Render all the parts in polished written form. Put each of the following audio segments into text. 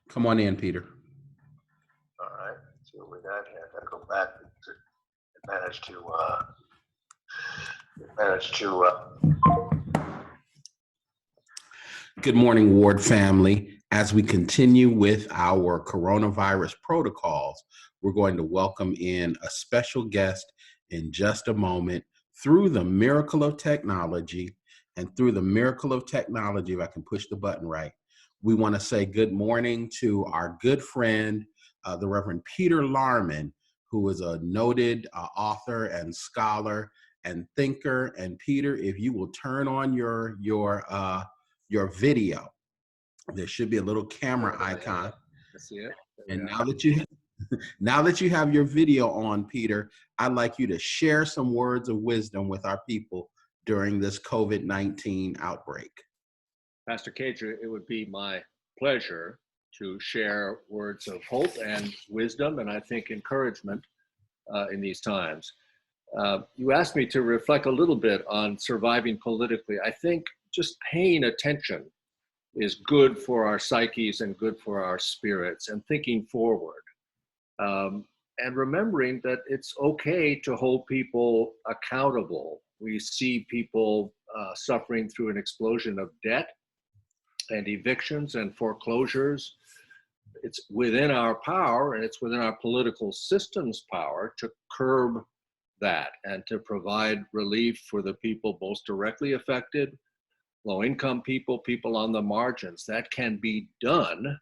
Come on in, Peter. All right, see what we got here. I gotta go back. It managed to. Good morning, Ward family. As we continue with our coronavirus protocols, we're going to welcome in a special guest in just a moment. Through the miracle of technology, if I can push the button right, we want to say good morning to our good friend, the Reverend Peter Laarman, who is a noted author and scholar and thinker. And Peter, if you will turn on your video, there should be a little camera icon. I see it. And now that you have your video on, Peter, I'd like you to share some words of wisdom with our people during this COVID-19 outbreak. Pastor Cage, it would be my pleasure to share words of hope and wisdom, and I think encouragement in these times. You asked me to reflect a little bit on surviving politically. I think just paying attention is good for our psyches and good for our spirits, and thinking forward. And remembering that it's okay to hold people accountable. We see people suffering through an explosion of debt and evictions and foreclosures. It's within our power, and it's within our political system's power to curb that and to provide relief for the people most directly affected, low-income people, people on the margins. That can be done.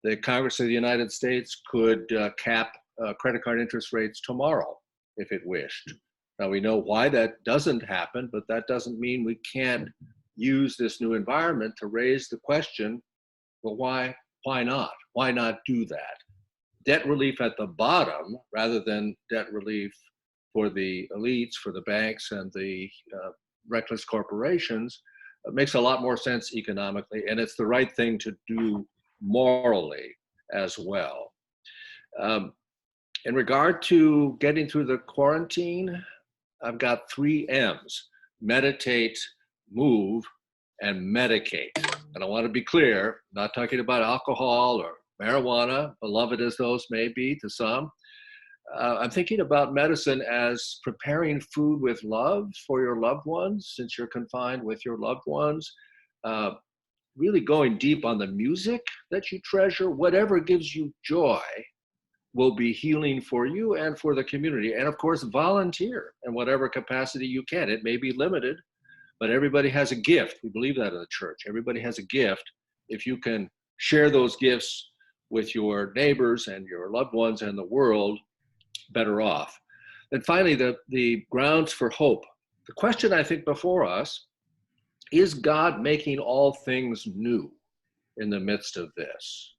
The Congress of the United States could cap credit card interest rates tomorrow if it wished. Now, we know why that doesn't happen, but that doesn't mean we can't use this new environment to raise the question, well, why not? Why not do that? Debt relief at the bottom, rather than debt relief for the elites, for the banks and the reckless corporations, makes a lot more sense economically, and it's the right thing to do morally as well. In regard to getting through the quarantine, I've got 3 M's: meditate, move, and medicate. And I want to be clear, I'm not talking about alcohol or marijuana, beloved as those may be to some. I'm thinking about medicine as preparing food with love for your loved ones, since you're confined with your loved ones. Really going deep on the music that you treasure. Whatever gives you joy will be healing for you and for the community. And of course, volunteer in whatever capacity you can. It may be limited, but everybody has a gift. We believe that in the church. Everybody has a gift. If you can share those gifts with your neighbors and your loved ones and the world, better off. And finally, the grounds for hope. The question I think before us, is God making all things new in the midst of this?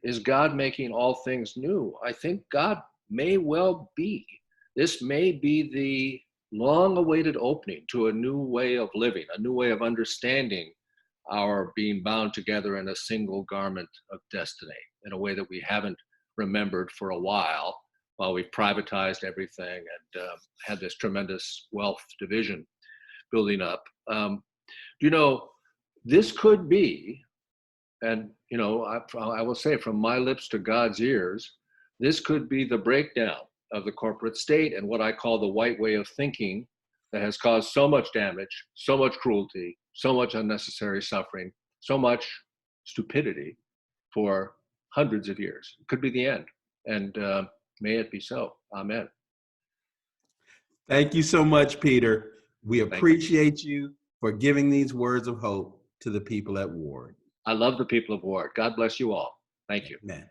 Is God making all things new? I think God may well be. This may be the long-awaited opening to a new way of living, a new way of understanding our being bound together in a single garment of destiny in a way that we haven't remembered for a while we've privatized everything and had this tremendous wealth division building up. This could be, and I will say from my lips to God's ears, this could be the breakdown of the corporate state and what I call the white way of thinking that has caused so much damage, so much cruelty, so much unnecessary suffering, so much stupidity for hundreds of years. It could be the end. And may it be so. Amen. Thank you so much, Peter. We appreciate you for giving these words of hope to the people at Ward. I love the people of Ward. God bless you all. Thank you. Amen.